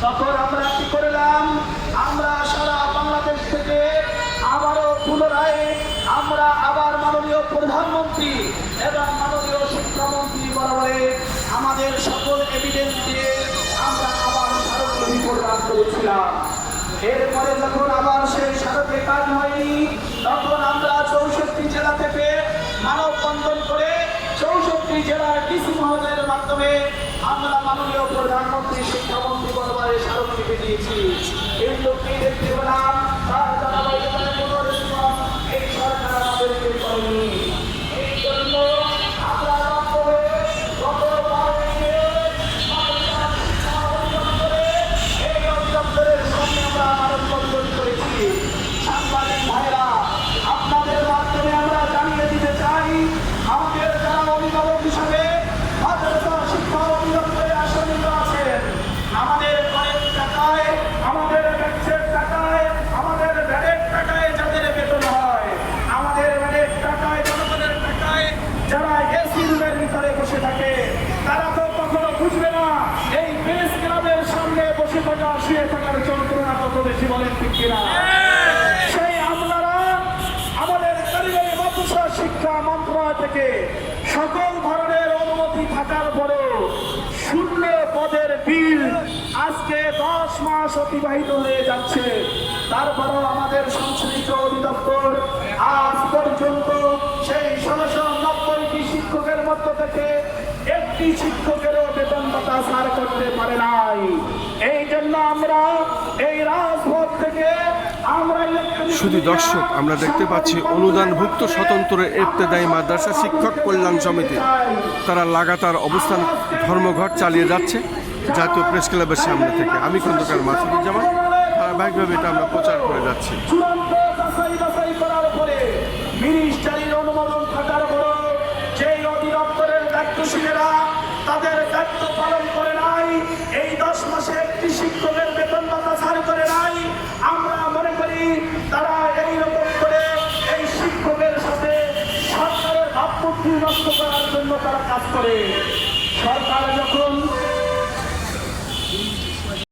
তখন আমরা কি করলাম, আমরা সারা বাংলাদেশ থেকে আবারও পুনরায় আমরা আবার মাননীয় প্রধানমন্ত্রী এবং মাননীয় শিক্ষামন্ত্রী বরাবরে আমাদের সকল এভিডেন্স দিয়ে আমরা আবার স্মারকলিপি প্রদান করেছিলাম। এরপরে যখন আবার সেই স্মারকে কাজ হয়নি, তখন আমরা 64 জেলা থেকে মানববন্ধন করে 64 জেলার ডিসি মহোদয়ের মাধ্যমে আমরা মাননীয় প্রধানমন্ত্রী শিক্ষামন্ত্রী বরাবরে স্মারকলিপি দিয়েছি। এই লোকটি দেখতে পেলাম তার ধারাবাহিকতায় কোনো রেসপন্স এই সরকার আমাদেরকে করেনি। এই জন্য আমরা বাধ্য হয়ে গত 12 এই অধিদপ্তরের সামনে আমরা মানববন্ধন করেছি। সাংবাদিক ভাইরা, আপনাদের মাধ্যমে আমরা জানিয়ে দিতে চাই, আমাদের যারা অভিভাবক হিসাবে মাদ্রাসা শিক্ষা অধিদপ্তরে আসনিত আছেন, আমাদের কয়েক টাকায়, আমাদের ট্যাক্সের টাকায়, আমাদের ভ্যাটের টাকায় যাদের বেতন হয়, আমাদের ভ্যাটের টাকায়, জনগণের টাকায় যারা এসি রুমের ভিতরে বসে থাকে, তারা তো কখনো বুঝবে না এই প্রেস ক্লাবের সামনে বসে থাকা, শুয়ে থাকার যন্ত্রণা কত বেশি, বলেন ঠিক কিনা? সেই আমলারা আমাদের কারিগরি মাদ্রাসা শিক্ষা মন্ত্রণালয় থেকে সকল ধরনের অনুমতি থাকার পরেও শূন্য পদের বিল আজকে 10 মাস অতিবাহিত হয়ে যাচ্ছে। তারপরেও আমাদের সংশ্লিষ্ট অধিদপ্তর আজ পর্যন্ত সেই 1690টি শিক্ষকের মধ্য থেকে একটি শিক্ষকেরও বেতন ভাতা ছাড় করতে পারে নাই। এই জন্য আমরা এই রাজপথ থেকে শুধু দর্শক, আমরা দেখতে পাচ্ছি অনুদানভুক্ত স্বতন্ত্র ইবতেদায়ী মাদ্রাসা শিক্ষক কল্যাণ সমিতি তারা লাগাতার অবস্থান ধর্মঘট চালিয়ে যাচ্ছে জাতীয় প্রেস ক্লাবের সামনে থেকে। আমি খন্দকার মাসুদুজ্জামান, ধারাবাহিকভাবে এটা আমরা প্রচার করে যাচ্ছি। অনুমোদন থাকার পরও যেই অধিদপ্তরের দায়িত্বশীলেরা তাদের দায়িত্ব পালন করে নাই, এই 10 মাসে একটি শিক্ষকের বেতন ভাতা ছাড় করে নাই, আমরা মনে করি তারা এইরকম করে এই শিক্ষকের সাথে সরকারের ভাবমূর্তি নষ্ট করার জন্য তারা কাজ করে। সরকার যখন